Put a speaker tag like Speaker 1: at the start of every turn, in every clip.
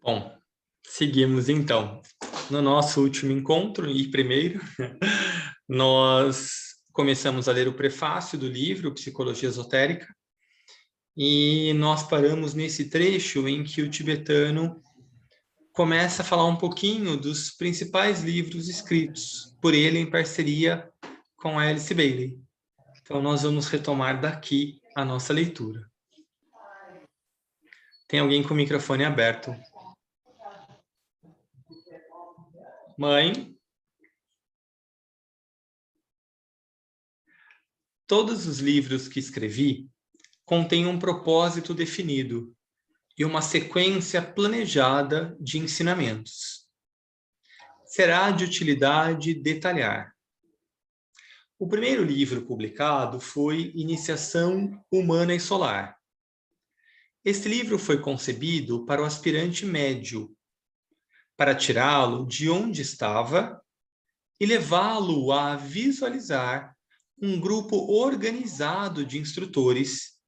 Speaker 1: Bom, seguimos então. No nosso último encontro, e primeiro, nós começamos a ler o prefácio do livro Psicologia Esotérica, e nós paramos nesse trecho em que o tibetano começa a falar um pouquinho dos principais livros escritos por ele em parceria com a Alice Bailey. Então, nós vamos retomar daqui a nossa leitura. Tem alguém com o microfone aberto? Mãe? Todos os livros que escrevi contêm um propósito definido e uma sequência planejada de ensinamentos. Será de utilidade detalhar. O primeiro livro publicado foi Iniciação Humana e Solar. Este livro foi concebido para o aspirante médio, para tirá-lo de onde estava e levá-lo a visualizar um grupo organizado de instrutores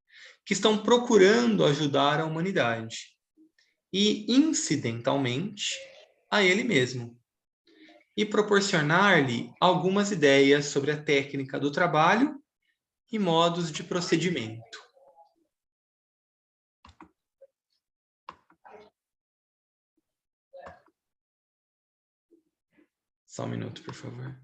Speaker 1: que estão procurando ajudar a humanidade e, incidentalmente, a ele mesmo, e proporcionar-lhe algumas ideias sobre a técnica do trabalho e modos de procedimento. Só um minuto, por favor.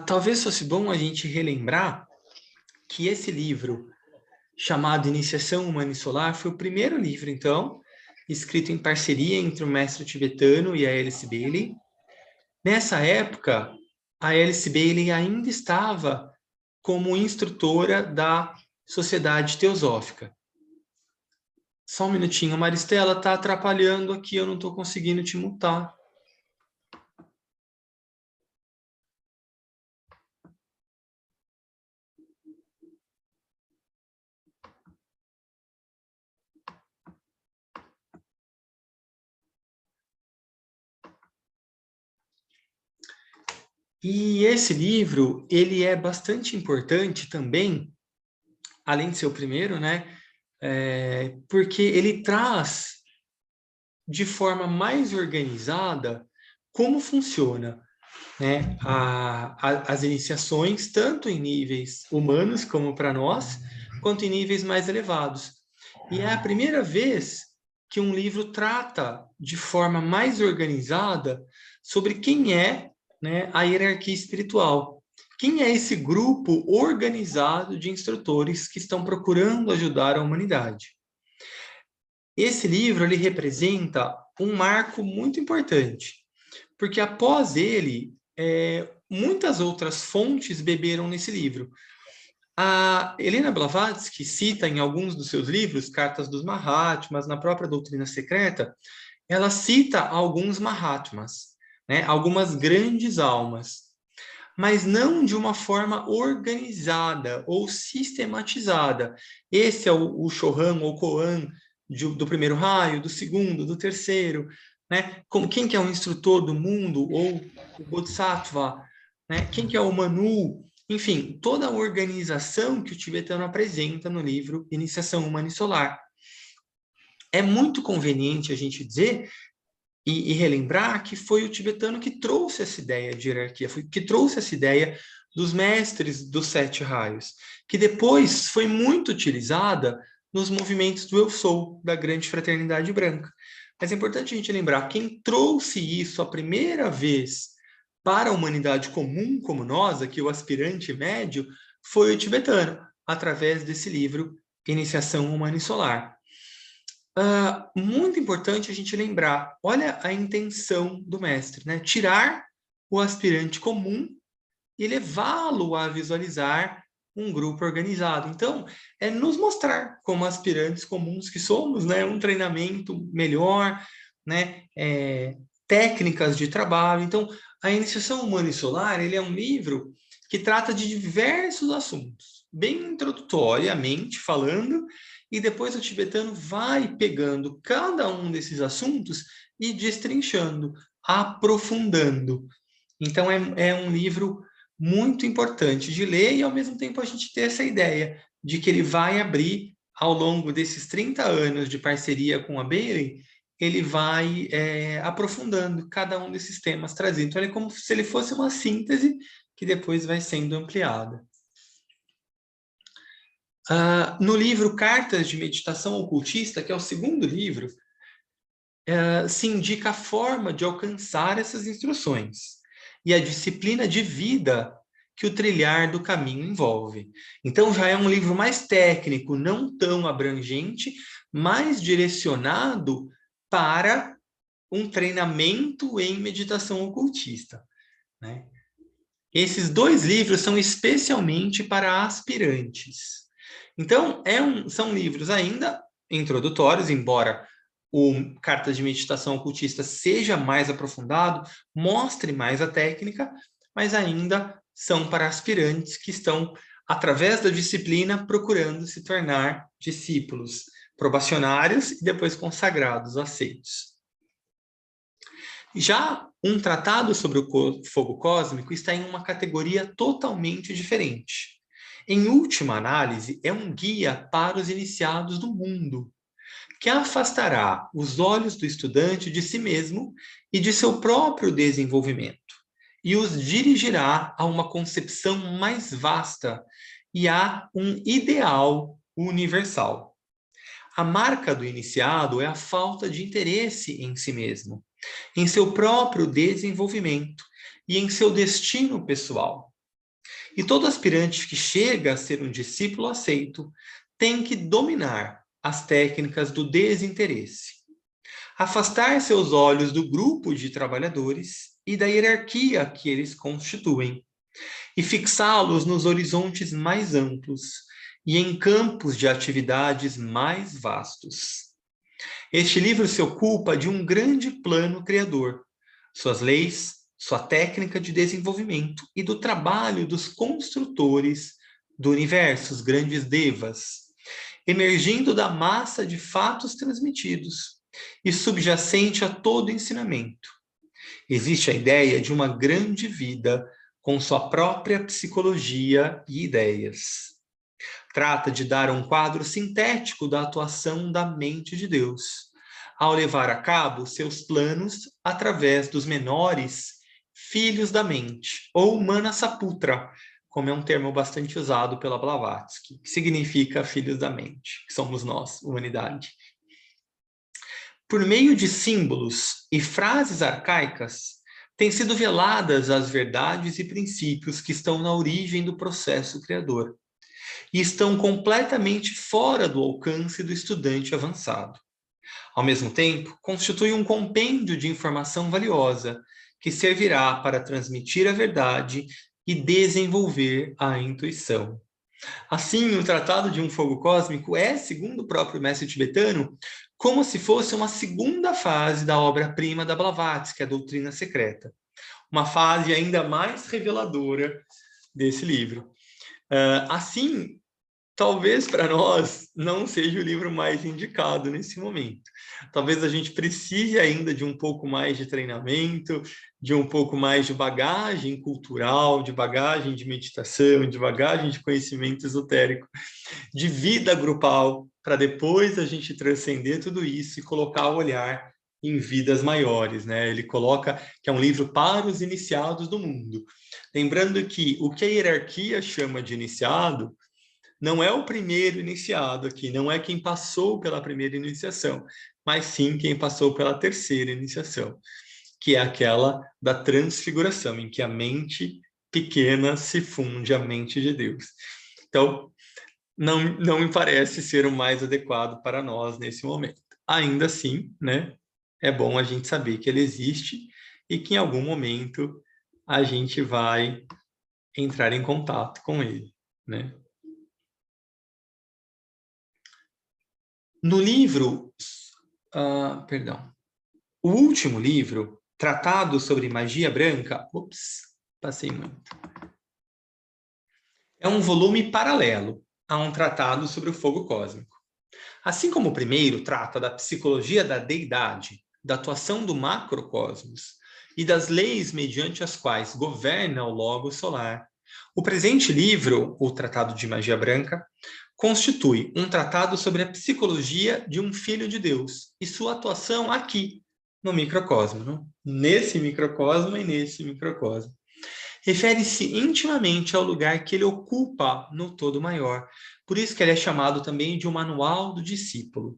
Speaker 1: Talvez fosse bom a gente relembrar que esse livro, chamado Iniciação Humana e Solar, foi o primeiro livro, então, escrito em parceria entre o mestre tibetano e a Alice Bailey. Nessa época, a Alice Bailey ainda estava como instrutora da Sociedade Teosófica. Só um minutinho, Maristela, tá atrapalhando aqui, eu não estou conseguindo te mutar. E esse livro, ele é bastante importante também, além de ser o primeiro, né? Porque ele traz de forma mais organizada como funciona, né? As iniciações, tanto em níveis humanos como para nós, quanto em níveis mais elevados. E é a primeira vez que um livro trata de forma mais organizada sobre quem é, né, a hierarquia espiritual. Quem é esse grupo organizado de instrutores que estão procurando ajudar a humanidade? Esse livro ele representa um marco muito importante, porque após ele, muitas outras fontes beberam nesse livro. A Helena Blavatsky cita em alguns dos seus livros, Cartas dos Mahatmas, na própria Doutrina Secreta, ela cita alguns Mahatmas, né, algumas grandes almas, mas não de uma forma organizada ou sistematizada. Esse é o Chohan ou Koan do primeiro raio, do segundo, do terceiro, né? Como quem que é o instrutor do mundo ou o Bodhisattva, né? Quem que é o Manu, enfim, toda a organização que o tibetano apresenta no livro Iniciação Humana e Solar. É muito conveniente a gente dizer e relembrar que foi o tibetano que trouxe essa ideia de hierarquia, que trouxe essa ideia dos mestres dos 7 raios, que depois foi muito utilizada nos movimentos do Eu Sou, da Grande Fraternidade Branca. Mas é importante a gente lembrar, quem trouxe isso a primeira vez para a humanidade comum como nós, aqui o aspirante médio, foi o tibetano, através desse livro, Iniciação Humana e Solar. Muito importante a gente lembrar, olha a intenção do mestre, né? Tirar o aspirante comum e levá-lo a visualizar um grupo organizado. Então, é nos mostrar como aspirantes comuns que somos, né? Um treinamento melhor, né? Técnicas de trabalho. Então, a Iniciação Humana e Solar, ele é um livro que trata de diversos assuntos, bem introdutoriamente falando, e depois o tibetano vai pegando cada um desses assuntos e destrinchando, aprofundando. Então, é um livro muito importante de ler e, ao mesmo tempo, a gente ter essa ideia de que ele vai abrir, ao longo desses 30 anos de parceria com a Bailey, ele vai aprofundando cada um desses temas trazidos. Então, ele é como se ele fosse uma síntese que depois vai sendo ampliada. No livro Cartas de Meditação Ocultista, que é o segundo livro, se indica a forma de alcançar essas instruções e a disciplina de vida que o trilhar do caminho envolve. Então, já é um livro mais técnico, não tão abrangente, mais direcionado para um treinamento em meditação ocultista, né? Esses dois livros são especialmente para aspirantes. Então, são livros ainda introdutórios, embora o Cartas de Meditação Ocultista seja mais aprofundado, mostre mais a técnica, mas ainda são para aspirantes que estão, através da disciplina, procurando se tornar discípulos probacionários e depois consagrados, aceitos. Já um tratado sobre o fogo cósmico está em uma categoria totalmente diferente. Em última análise, é um guia para os iniciados do mundo, que afastará os olhos do estudante de si mesmo e de seu próprio desenvolvimento, e os dirigirá a uma concepção mais vasta e a um ideal universal. A marca do iniciado é a falta de interesse em si mesmo, em seu próprio desenvolvimento e em seu destino pessoal. E todo aspirante que chega a ser um discípulo aceito tem que dominar as técnicas do desinteresse, afastar seus olhos do grupo de trabalhadores e da hierarquia que eles constituem, e fixá-los nos horizontes mais amplos e em campos de atividades mais vastos. Este livro se ocupa de um grande plano criador, suas leis, sua técnica de desenvolvimento e do trabalho dos construtores do universo, os grandes devas, emergindo da massa de fatos transmitidos e subjacente a todo ensinamento. Existe a ideia de uma grande vida com sua própria psicologia e ideias. Trata de dar um quadro sintético da atuação da mente de Deus, ao levar a cabo seus planos através dos menores filhos da mente, ou Manasaputra, como é um termo bastante usado pela Blavatsky, que significa filhos da mente, que somos nós, humanidade. Por meio de símbolos e frases arcaicas, têm sido veladas as verdades e princípios que estão na origem do processo criador e estão completamente fora do alcance do estudante avançado. Ao mesmo tempo, constitui um compêndio de informação valiosa que servirá para transmitir a verdade e desenvolver a intuição. Assim, o Tratado de um Fogo Cósmico é, segundo o próprio mestre tibetano, como se fosse uma segunda fase da obra-prima da Blavatsky, a Doutrina Secreta. Uma fase ainda mais reveladora desse livro. Assim, talvez para nós não seja o livro mais indicado nesse momento. Talvez a gente precise ainda de um pouco mais de treinamento, de um pouco mais de bagagem cultural, de bagagem de meditação, de bagagem de conhecimento esotérico, de vida grupal, para depois a gente transcender tudo isso e colocar o olhar em vidas maiores, né? Ele coloca que é um livro para os iniciados do mundo. Lembrando que o que a hierarquia chama de iniciado não é o primeiro iniciado aqui, não é quem passou pela primeira iniciação, mas sim quem passou pela terceira iniciação, que é aquela da transfiguração, em que a mente pequena se funde à mente de Deus. Então, não me parece ser o mais adequado para nós nesse momento. Ainda assim, né, é bom a gente saber que ele existe e que em algum momento a gente vai entrar em contato com ele, né? No livro, perdão, o último livro, Tratado sobre Magia Branca, passei muito. É um volume paralelo a um tratado sobre o fogo cósmico. Assim como o primeiro trata da psicologia da deidade, da atuação do macrocosmos e das leis mediante as quais governa o Logos solar, o presente livro, o Tratado de Magia Branca, constitui um tratado sobre a psicologia de um filho de Deus e sua atuação aqui, no microcosmo, não? Nesse microcosmo e nesse microcosmo. Refere-se intimamente ao lugar que ele ocupa no todo maior. Por isso que ele é chamado também de um manual do discípulo.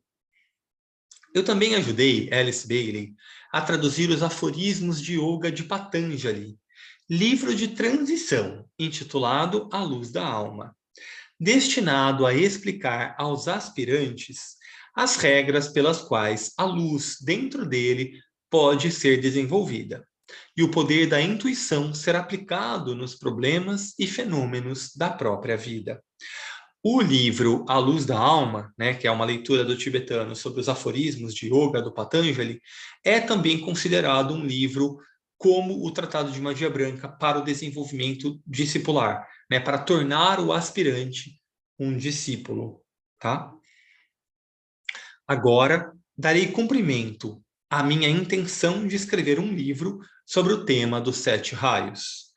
Speaker 1: Eu também ajudei Alice Bailey a traduzir os aforismos de Yoga de Patanjali, livro de transição, intitulado A Luz da Alma, destinado a explicar aos aspirantes as regras pelas quais a luz dentro dele pode ser desenvolvida e o poder da intuição ser aplicado nos problemas e fenômenos da própria vida. O livro A Luz da Alma, né, que é uma leitura do tibetano sobre os aforismos de yoga do Patanjali, é também considerado um livro como o Tratado de Magia Branca para o desenvolvimento discipular, né, para tornar o aspirante um discípulo, tá? Agora, darei cumprimento à minha intenção de escrever um livro sobre o tema dos 7 raios,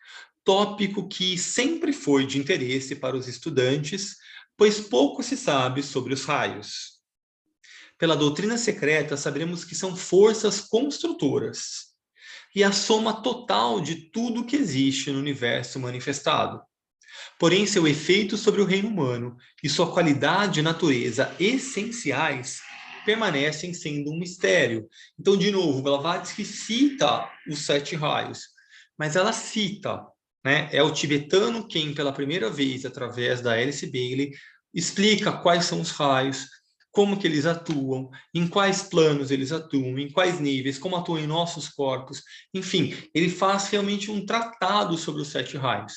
Speaker 1: tópico que sempre foi de interesse para os estudantes, pois pouco se sabe sobre os raios. Pela doutrina secreta, saberemos que são forças construtoras e a soma total de tudo que existe no universo manifestado. Porém, seu efeito sobre o reino humano e sua qualidade e natureza essenciais permanecem sendo um mistério. Então, de novo, Blavatsky cita os 7 raios, mas ela cita, né? É o tibetano quem, pela primeira vez, através da Alice Bailey, explica quais são os raios, como que eles atuam, em quais planos eles atuam, em quais níveis, como atuam em nossos corpos. Enfim, ele faz realmente um tratado sobre os 7 raios.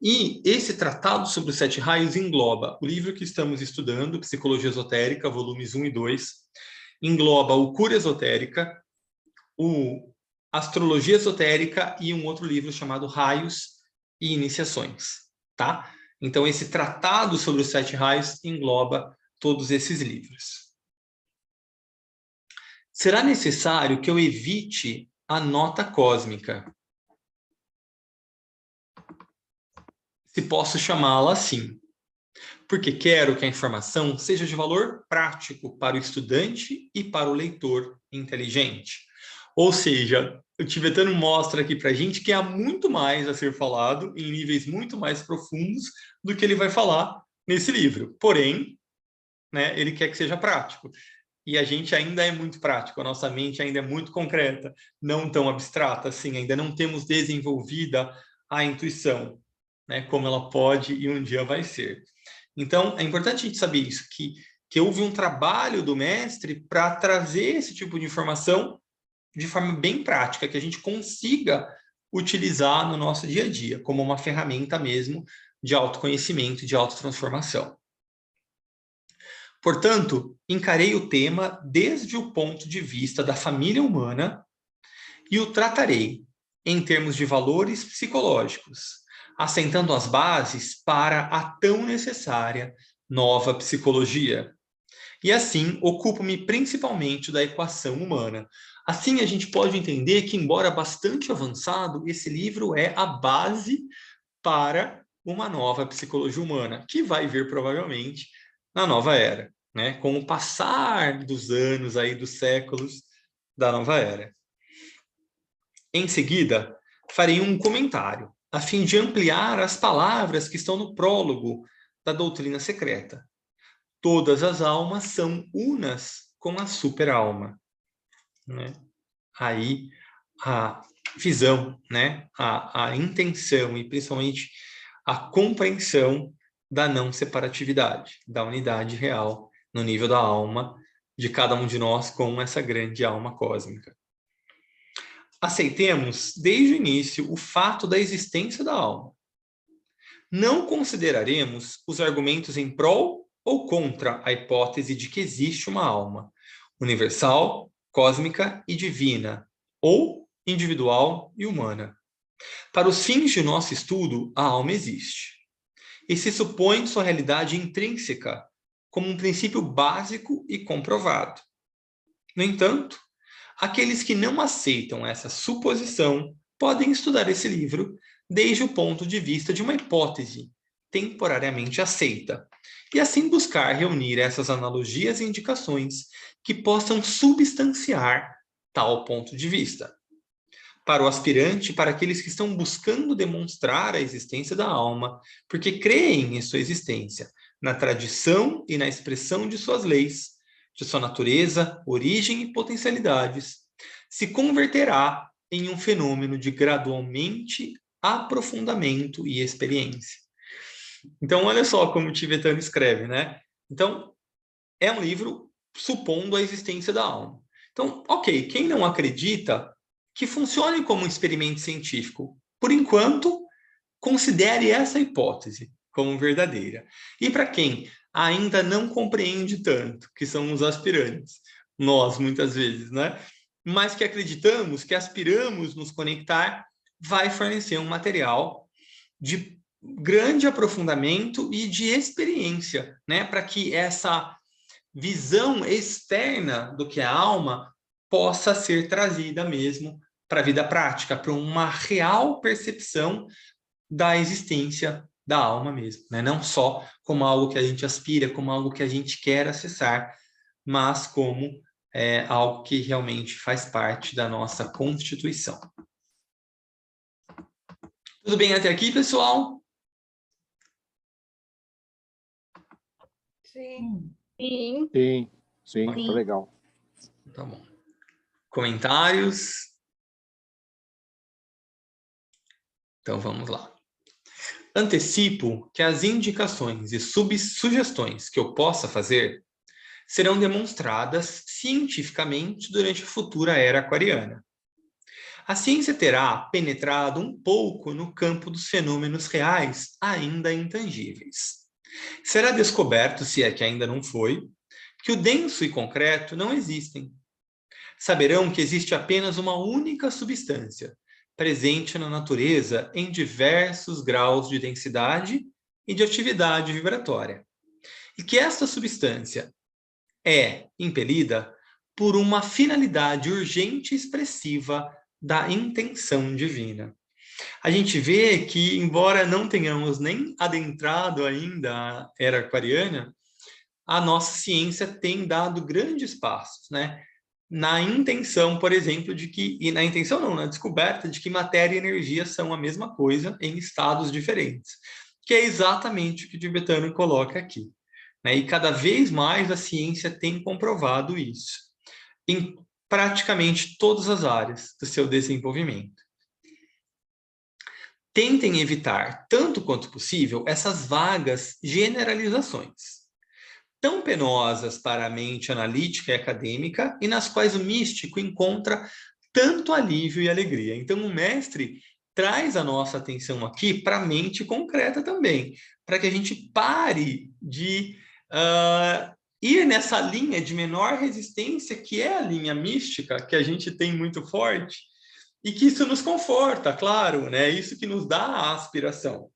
Speaker 1: E esse tratado sobre os 7 raios engloba o livro que estamos estudando, Psicologia Esotérica, volumes 1 e 2, engloba o Cura Esotérica, o Astrologia Esotérica e um outro livro chamado Raios e Iniciações, tá? Então, esse tratado sobre os 7 raios engloba todos esses livros. Será necessário que eu evite a nota cósmica, se posso chamá-la assim, porque quero que a informação seja de valor prático para o estudante e para o leitor inteligente. Ou seja, o tibetano mostra aqui para a gente que há muito mais a ser falado em níveis muito mais profundos do que ele vai falar nesse livro. Porém, né, ele quer que seja prático. E a gente ainda é muito prático, a nossa mente ainda é muito concreta, não tão abstrata assim, ainda não temos desenvolvida a intuição, né, como ela pode e um dia vai ser. Então, é importante a gente saber isso, que houve um trabalho do mestre para trazer esse tipo de informação de forma bem prática, que a gente consiga utilizar no nosso dia a dia, como uma ferramenta mesmo de autoconhecimento, de autotransformação. Portanto, encarei o tema desde o ponto de vista da família humana e o tratarei em termos de valores psicológicos, assentando as bases para a tão necessária nova psicologia. E assim, ocupo-me principalmente da equação humana. Assim, a gente pode entender que, embora bastante avançado, esse livro é a base para uma nova psicologia humana, que vai vir provavelmente na nova era, né? Com o passar dos anos aí, dos séculos da nova era. Em seguida, farei um comentário, a fim de ampliar as palavras que estão no prólogo da doutrina secreta. Todas as almas são unas com a super-alma, né? Aí a visão, né? A intenção e principalmente a compreensão da não separatividade, da unidade real no nível da alma de cada um de nós com essa grande alma cósmica. Aceitemos desde o início o fato da existência da alma. Não consideraremos os argumentos em prol ou contra a hipótese de que existe uma alma universal, cósmica e divina, ou individual e humana. Para os fins de nosso estudo, a alma existe. E se supõe sua realidade intrínseca como um princípio básico e comprovado. No entanto, Aqueles que não aceitam essa suposição podem estudar esse livro desde o ponto de vista de uma hipótese temporariamente aceita, e assim buscar reunir essas analogias e indicações que possam substanciar tal ponto de vista. Para o aspirante, para aqueles que estão buscando demonstrar a existência da alma, porque creem em sua existência, na tradição e na expressão de suas leis, de sua natureza, origem e potencialidades, se converterá em um fenômeno de gradualmente aprofundamento e experiência. Então, olha só como o tibetano escreve, né? Então, é um livro supondo a existência da alma. Então, ok, quem não acredita que funcione como um experimento científico, por enquanto, considere essa hipótese como verdadeira. E para quem ainda não compreende tanto, que são os aspirantes, nós muitas vezes, né? Mas que acreditamos, que aspiramos nos conectar, vai fornecer um material de grande aprofundamento e de experiência, né? Para que essa visão externa do que é a alma possa ser trazida mesmo para a vida prática, para uma real percepção da existência da alma mesmo, né? Não só como algo que a gente aspira, como algo que a gente quer acessar, mas como algo que realmente faz parte da nossa constituição. Tudo bem até aqui, pessoal?
Speaker 2: Sim.
Speaker 3: Sim.
Speaker 4: Sim, sim,
Speaker 3: Sim.
Speaker 4: tá legal.
Speaker 1: Tá bom. Comentários? Então vamos lá. Antecipo que as indicações e sugestões que eu possa fazer serão demonstradas cientificamente durante a futura era aquariana. A ciência terá penetrado um pouco no campo dos fenômenos reais ainda intangíveis. Será descoberto, se é que ainda não foi, que o denso e concreto não existem. Saberão que existe apenas uma única substância, presente na natureza em diversos graus de densidade e de atividade vibratória. E que esta substância é impelida por uma finalidade urgente e expressiva da intenção divina. A gente vê que, embora não tenhamos nem adentrado ainda a era aquariana, a nossa ciência tem dado grandes passos, né? Na intenção, por exemplo, de que, e na intenção não, na descoberta de que matéria e energia são a mesma coisa em estados diferentes, que é exatamente o que o tibetano coloca aqui, né? E cada vez mais a ciência tem comprovado isso, em praticamente todas as áreas do seu desenvolvimento. Tentem evitar, tanto quanto possível, essas vagas generalizações, tão penosas para a mente analítica e acadêmica, e nas quais o místico encontra tanto alívio e alegria. Então, o mestre traz a nossa atenção aqui para a mente concreta também, para que a gente pare de ir nessa linha de menor resistência, que é a linha mística, que a gente tem muito forte, e que isso nos conforta, claro, né? Isso que nos dá a aspiração,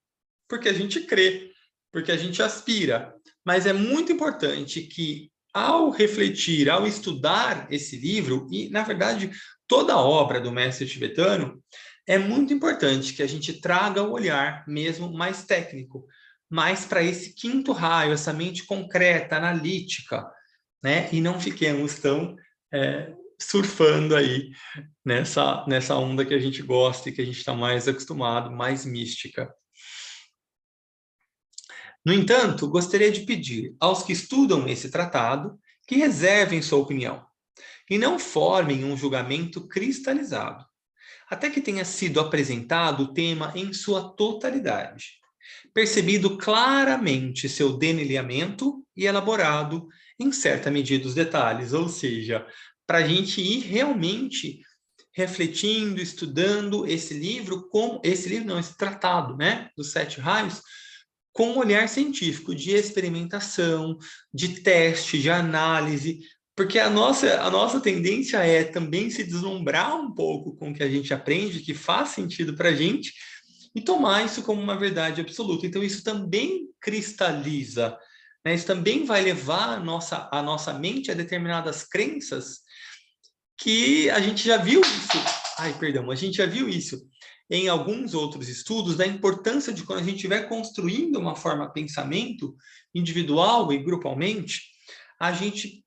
Speaker 1: porque a gente crê, porque a gente aspira. Mas é muito importante que, ao refletir, ao estudar esse livro, e, na verdade, toda a obra do mestre tibetano, é muito importante que a gente traga o olhar mesmo mais técnico, mais para esse quinto raio, essa mente concreta, analítica, né? E não fiquemos tão surfando aí nessa onda que a gente gosta e que a gente está mais acostumado, mais mística. No entanto, gostaria de pedir aos que estudam esse tratado que reservem sua opinião e não formem um julgamento cristalizado, até que tenha sido apresentado o tema em sua totalidade, percebido claramente seu delineamento e elaborado em certa medida os detalhes, ou seja, para a gente ir realmente refletindo, estudando esse livro, esse tratado, né, dos 7 raios, com um olhar científico, de experimentação, de teste, de análise, porque a nossa tendência é também se deslumbrar um pouco com o que a gente aprende, que faz sentido para a gente, e tomar isso como uma verdade absoluta. Então, isso também cristaliza, né? Isso também vai levar a nossa mente a determinadas crenças que a gente já viu isso. A gente já viu isso em alguns outros estudos da importância de quando a gente estiver construindo uma forma de pensamento individual e grupalmente, a gente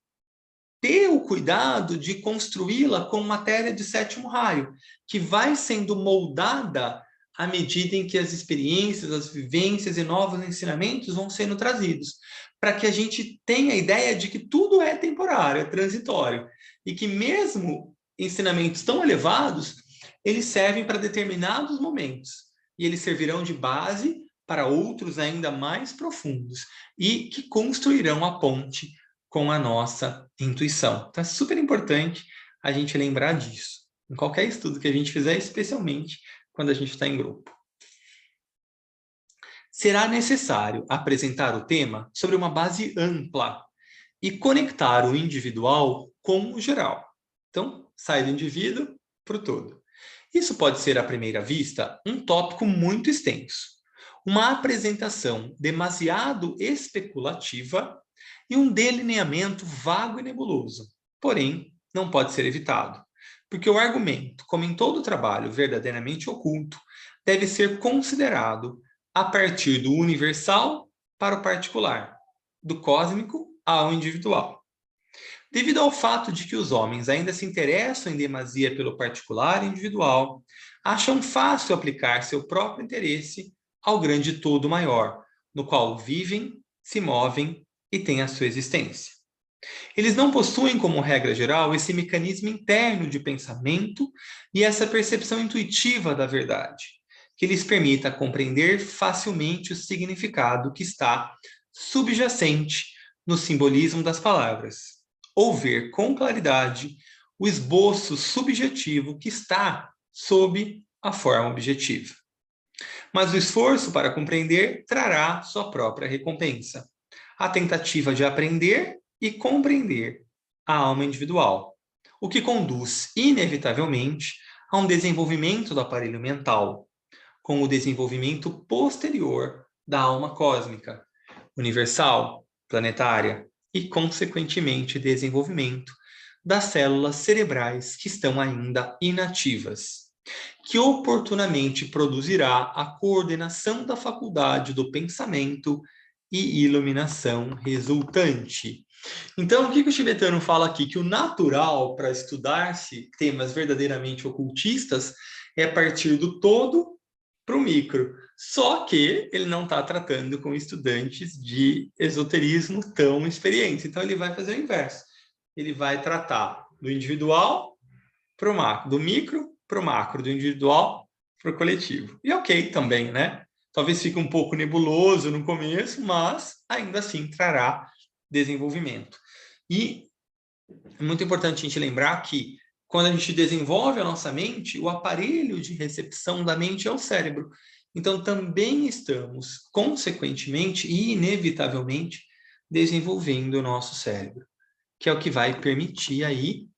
Speaker 1: ter o cuidado de construí-la com matéria de sétimo raio, que vai sendo moldada à medida em que as experiências, as vivências e novos ensinamentos vão sendo trazidos, para que a gente tenha a ideia de que tudo é temporário, é transitório, e que mesmo ensinamentos tão elevados, eles servem para determinados momentos, e eles servirão de base para outros ainda mais profundos, e que construirão a ponte com a nossa intuição. Então é super importante a gente lembrar disso, em qualquer estudo que a gente fizer, especialmente quando a gente está em grupo. Será necessário apresentar o tema sobre uma base ampla e conectar o individual com o geral. Então, sai do indivíduo para o todo. Isso pode ser, à primeira vista, um tópico muito extenso, uma apresentação demasiado especulativa e um delineamento vago e nebuloso. Porém, não pode ser evitado, porque o argumento, como em todo trabalho verdadeiramente oculto, deve ser considerado a partir do universal para o particular, do cósmico ao individual. Devido ao fato de que os homens ainda se interessam em demasia pelo particular e individual, acham fácil aplicar seu próprio interesse ao grande todo maior, no qual vivem, se movem e têm a sua existência. Eles não possuem, como regra geral, esse mecanismo interno de pensamento e essa percepção intuitiva da verdade, que lhes permita compreender facilmente o significado que está subjacente no simbolismo das palavras, ou ver com claridade o esboço subjetivo que está sob a forma objetiva. Mas o esforço para compreender trará sua própria recompensa. A tentativa de aprender e compreender a alma individual, o que conduz, inevitavelmente, a um desenvolvimento do aparelho mental, com o desenvolvimento posterior da alma cósmica, universal, planetária e, consequentemente, desenvolvimento das células cerebrais que estão ainda inativas, que oportunamente produzirá a coordenação da faculdade do pensamento e iluminação resultante. Então, o que o tibetano fala aqui? Que o natural para estudar-se temas verdadeiramente ocultistas é partir do todo para o micro. Só que ele não está tratando com estudantes de esoterismo tão experientes. Então, ele vai fazer o inverso. Ele vai tratar do individual para o macro, do micro para o macro, do individual para o coletivo. E ok também, né? Talvez fique um pouco nebuloso no começo, mas ainda assim trará desenvolvimento. E é muito importante a gente lembrar que quando a gente desenvolve a nossa mente, o aparelho de recepção da mente é o cérebro. Então, também estamos, consequentemente e inevitavelmente, desenvolvendo o nosso cérebro, que é o que vai permitir aí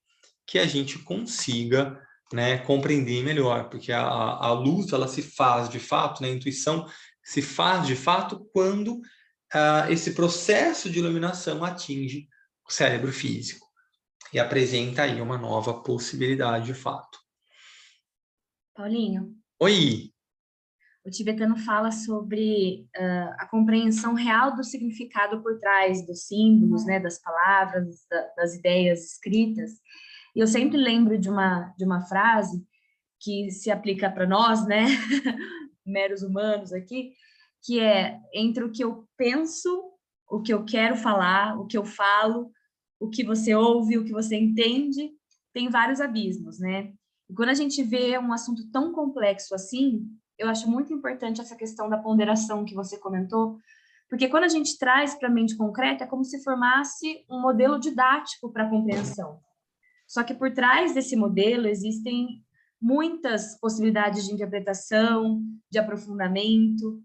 Speaker 1: que a gente consiga, né, compreender melhor, porque a luz ela se faz de fato, né, a intuição se faz de fato quando esse processo de iluminação atinge o cérebro físico e apresenta aí uma nova possibilidade de fato.
Speaker 2: Paulinho.
Speaker 1: Oi!
Speaker 2: O tibetano fala sobre a compreensão real do significado por trás dos símbolos, né, das palavras, das ideias escritas. E eu sempre lembro de uma frase que se aplica para nós, né, meros humanos aqui, que é: entre o que eu penso, o que eu quero falar, o que eu falo, o que você ouve, o que você entende, tem vários abismos, né? E quando a gente vê um assunto tão complexo assim, eu acho muito importante essa questão da ponderação que você comentou, porque quando a gente traz para a mente concreta, é como se formasse um modelo didático para a compreensão. Só que por trás desse modelo existem muitas possibilidades de interpretação, de aprofundamento,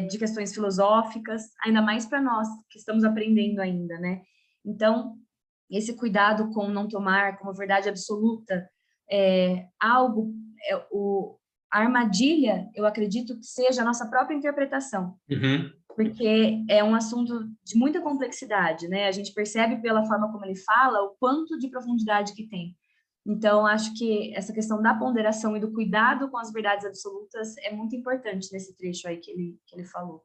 Speaker 2: de questões filosóficas, ainda mais para nós que estamos aprendendo ainda, né? Então, esse cuidado com não tomar como verdade absoluta algo, a armadilha, eu acredito que seja a nossa própria interpretação.
Speaker 1: Uhum.
Speaker 2: Porque é um assunto de muita complexidade, né? A gente percebe pela forma como ele fala o quanto de profundidade que tem. Então, acho que essa questão da ponderação e do cuidado com as verdades absolutas é muito importante nesse trecho aí que ele falou.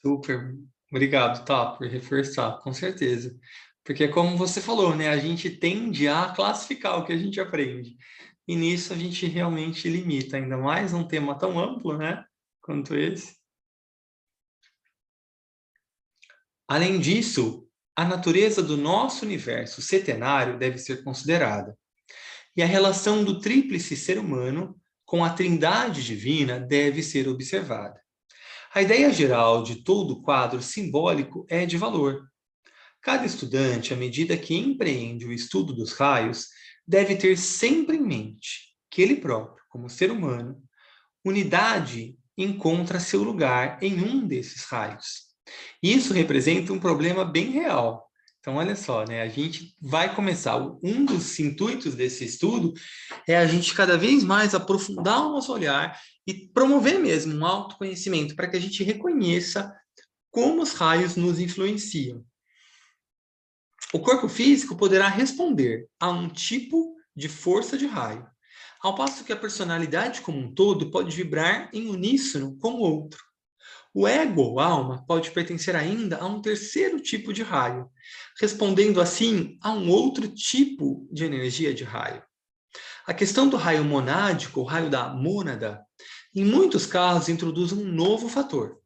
Speaker 1: Super, obrigado, tá, por reforçar, com certeza. Porque como você falou, né, a gente tende a classificar o que a gente aprende. E nisso a gente realmente limita, ainda mais um tema tão amplo, né, quanto esse. Além disso, a natureza do nosso universo setenário deve ser considerada. E a relação do tríplice ser humano com a trindade divina deve ser observada. A ideia geral de todo o quadro simbólico é de valor. Cada estudante, à medida que empreende o estudo dos raios, deve ter sempre em mente que ele próprio, como ser humano, unidade, encontra seu lugar em um desses raios. Isso representa um problema bem real. Então, olha só, né? A gente vai começar. Um dos intuitos desse estudo é a gente cada vez mais aprofundar o nosso olhar e promover mesmo um autoconhecimento para que a gente reconheça como os raios nos influenciam. O corpo físico poderá responder a um tipo de força de raio, ao passo que a personalidade como um todo pode vibrar em uníssono com o outro. O ego, ou alma, pode pertencer ainda a um terceiro tipo de raio, respondendo assim a um outro tipo de energia de raio. A questão do raio monádico, ou raio da mônada, em muitos casos introduz um novo fator.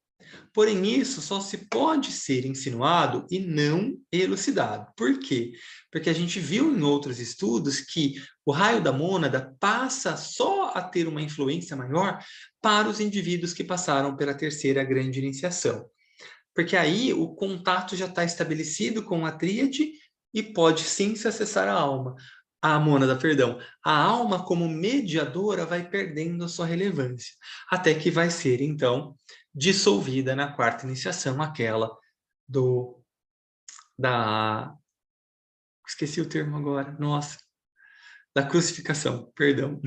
Speaker 1: Porém, isso só se pode ser insinuado e não elucidado. Por quê? Porque a gente viu em outros estudos que o raio da mônada passa só a ter uma influência maior para os indivíduos que passaram pela terceira grande iniciação. Porque aí o contato já está estabelecido com a tríade e pode sim se acessar a alma. A mônada, perdão. A alma, como mediadora, vai perdendo a sua relevância, até que vai ser, então, dissolvida na quarta iniciação, aquela da... Esqueci o termo agora, nossa. Da crucificação, perdão.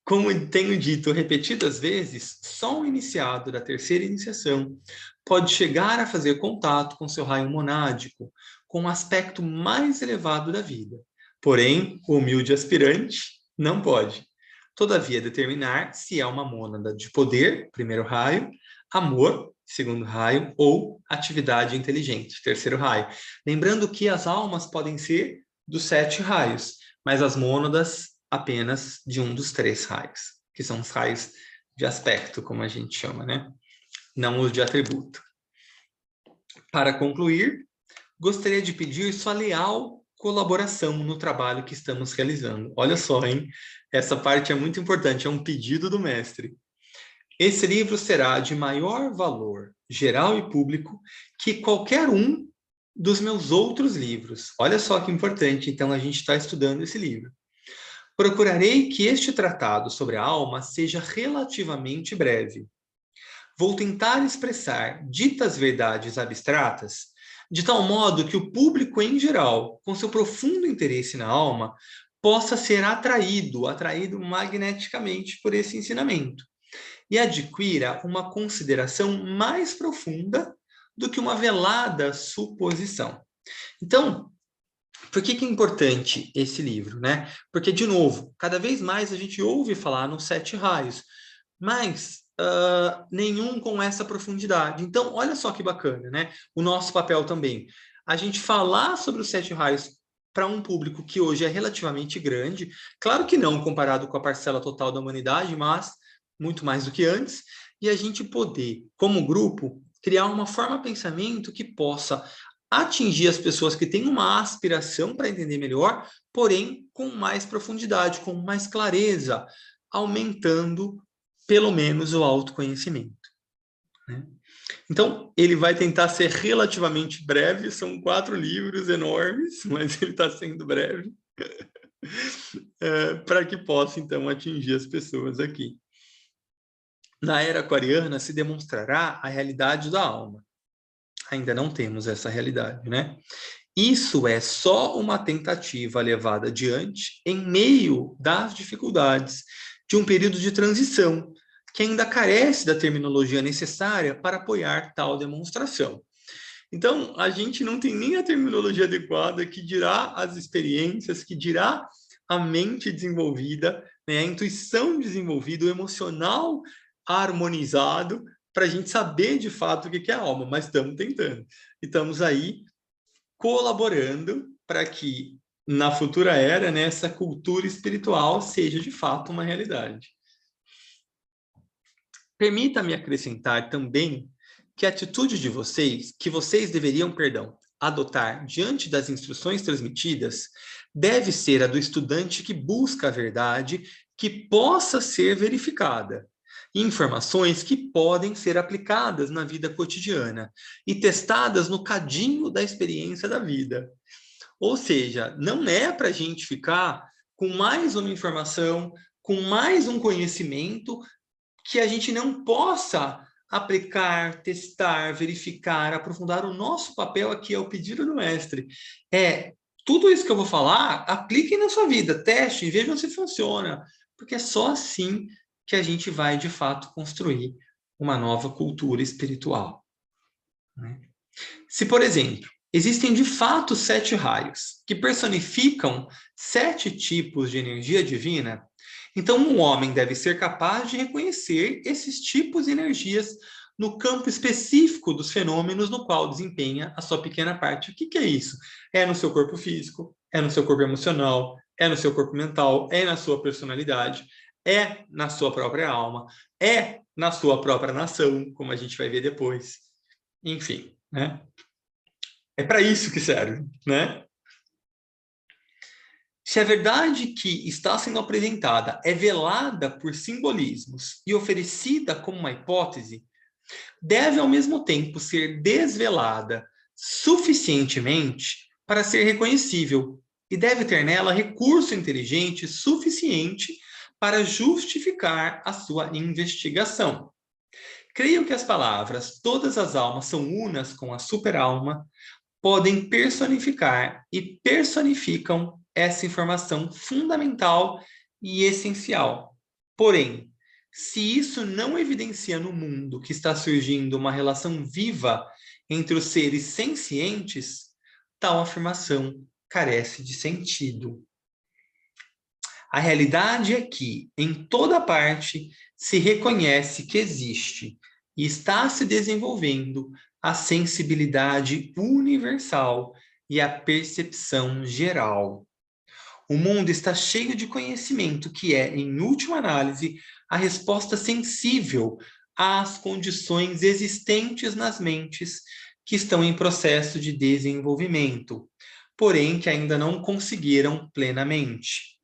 Speaker 1: Como tenho dito repetidas vezes, só um iniciado da terceira iniciação pode chegar a fazer contato com seu raio monádico, com o aspecto mais elevado da vida. Porém, o humilde aspirante não pode. Todavia, determinar se é uma mônada de poder, primeiro raio, amor, segundo raio, ou atividade inteligente, terceiro raio. Lembrando que as almas podem ser dos 7 raios, mas as mônadas apenas de um dos 3 raios, que são os raios de aspecto, como a gente chama, né? Não os de atributo. Para concluir, gostaria de pedir sua leal colaboração no trabalho que estamos realizando. Olha só, hein? Essa parte é muito importante, é um pedido do mestre. Esse livro será de maior valor geral e público que qualquer um dos meus outros livros. Olha só que importante, então a gente está estudando esse livro. Procurarei que este tratado sobre a alma seja relativamente breve. Vou tentar expressar ditas verdades abstratas de tal modo que o público em geral, com seu profundo interesse na alma, possa ser atraído magneticamente por esse ensinamento e adquira uma consideração mais profunda do que uma velada suposição. Então, por que é importante esse livro, né? Porque, de novo, cada vez mais a gente ouve falar nos 7 raios, mas nenhum com essa profundidade. Então, olha só que bacana, né? O nosso papel também. A gente falar sobre os 7 raios para um público que hoje é relativamente grande, claro que não comparado com a parcela total da humanidade, mas muito mais do que antes, e a gente poder, como grupo, criar uma forma de pensamento que possa atingir as pessoas que têm uma aspiração para entender melhor, porém com mais profundidade, com mais clareza, aumentando pelo menos o autoconhecimento, né? Então, ele vai tentar ser relativamente breve, são 4 livros enormes, mas ele está sendo breve, para que possa, então, atingir as pessoas aqui. Na era aquariana se demonstrará a realidade da alma. Ainda não temos essa realidade, né? Isso é só uma tentativa levada adiante em meio das dificuldades de um período de transição, que ainda carece da terminologia necessária para apoiar tal demonstração. Então, a gente não tem nem a terminologia adequada, que dirá as experiências, que dirá a mente desenvolvida, né, a intuição desenvolvida, o emocional harmonizado, para a gente saber de fato o que é a alma, mas estamos tentando. E estamos aí colaborando para que na futura era, né, essa cultura espiritual seja de fato uma realidade. Permita-me acrescentar também que a atitude de vocês, que vocês deveriam, perdão, adotar diante das instruções transmitidas, deve ser a do estudante que busca a verdade que possa ser verificada. Informações que podem ser aplicadas na vida cotidiana e testadas no cadinho da experiência da vida. Ou seja, não é para a gente ficar com mais uma informação, com mais um conhecimento, que a gente não possa aplicar, testar, verificar, aprofundar. O nosso papel aqui é o pedido do mestre. Tudo isso que eu vou falar, apliquem na sua vida, testem, vejam se funciona, porque é só assim que a gente vai, de fato, construir uma nova cultura espiritual, né? Se, por exemplo, existem de fato 7 raios que personificam 7 tipos de energia divina, então um homem deve ser capaz de reconhecer esses tipos de energias no campo específico dos fenômenos no qual desempenha a sua pequena parte. O que é isso? É no seu corpo físico, é no seu corpo emocional, é no seu corpo mental, é na sua personalidade, é na sua própria alma, é na sua própria nação, como a gente vai ver depois. Enfim, né? É para isso que serve, né? Se a verdade que está sendo apresentada é velada por simbolismos e oferecida como uma hipótese, deve ao mesmo tempo ser desvelada suficientemente para ser reconhecível e deve ter nela recurso inteligente suficiente para justificar a sua investigação. Creio que as palavras "todas as almas são unas com a superalma" podem personificar e personificam essa informação fundamental e essencial. Porém, se isso não evidencia no mundo que está surgindo uma relação viva entre os seres sencientes, tal afirmação carece de sentido. A realidade é que, em toda parte, se reconhece que existe e está se desenvolvendo a sensibilidade universal e a percepção geral. O mundo está cheio de conhecimento que é, em última análise, a resposta sensível às condições existentes nas mentes que estão em processo de desenvolvimento, porém que ainda não conseguiram plenamente.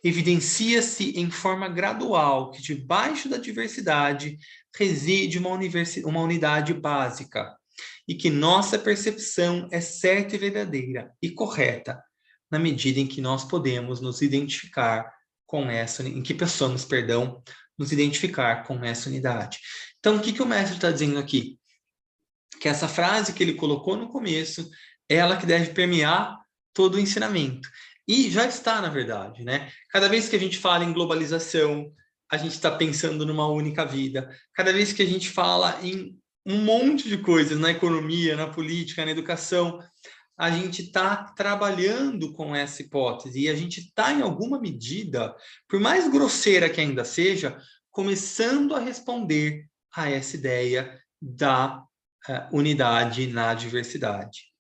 Speaker 1: Evidencia-se em forma gradual que debaixo da diversidade reside uma unidade básica e que nossa percepção é certa e verdadeira e correta na medida em que nós podemos nos identificar com essa, em que possamos, perdão, nos identificar com essa unidade. Então, o que o mestre está dizendo aqui? Que essa frase que ele colocou no começo é ela que deve permear todo o ensinamento. E já está, na verdade, né? Cada vez que a gente fala em globalização, a gente está pensando numa única vida. Cada vez que a gente fala em um monte de coisas, na economia, na política, na educação, a gente está trabalhando com essa hipótese e a gente está, em alguma medida, por mais grosseira que ainda seja, começando a responder a essa ideia da unidade na diversidade.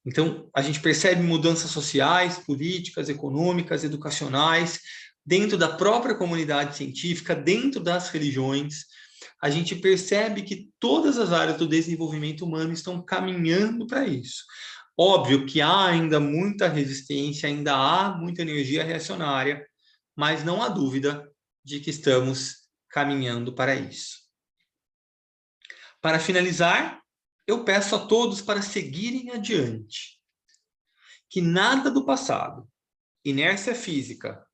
Speaker 1: Então, a gente percebe mudanças sociais, políticas, econômicas, educacionais, dentro da própria comunidade científica, dentro das religiões. A gente percebe que todas as áreas do desenvolvimento humano estão caminhando para isso. Óbvio que há ainda muita resistência, ainda há muita energia reacionária, mas não há dúvida de que estamos caminhando para isso. Para finalizar, eu peço a todos para seguirem adiante. Que nada do passado, inércia física,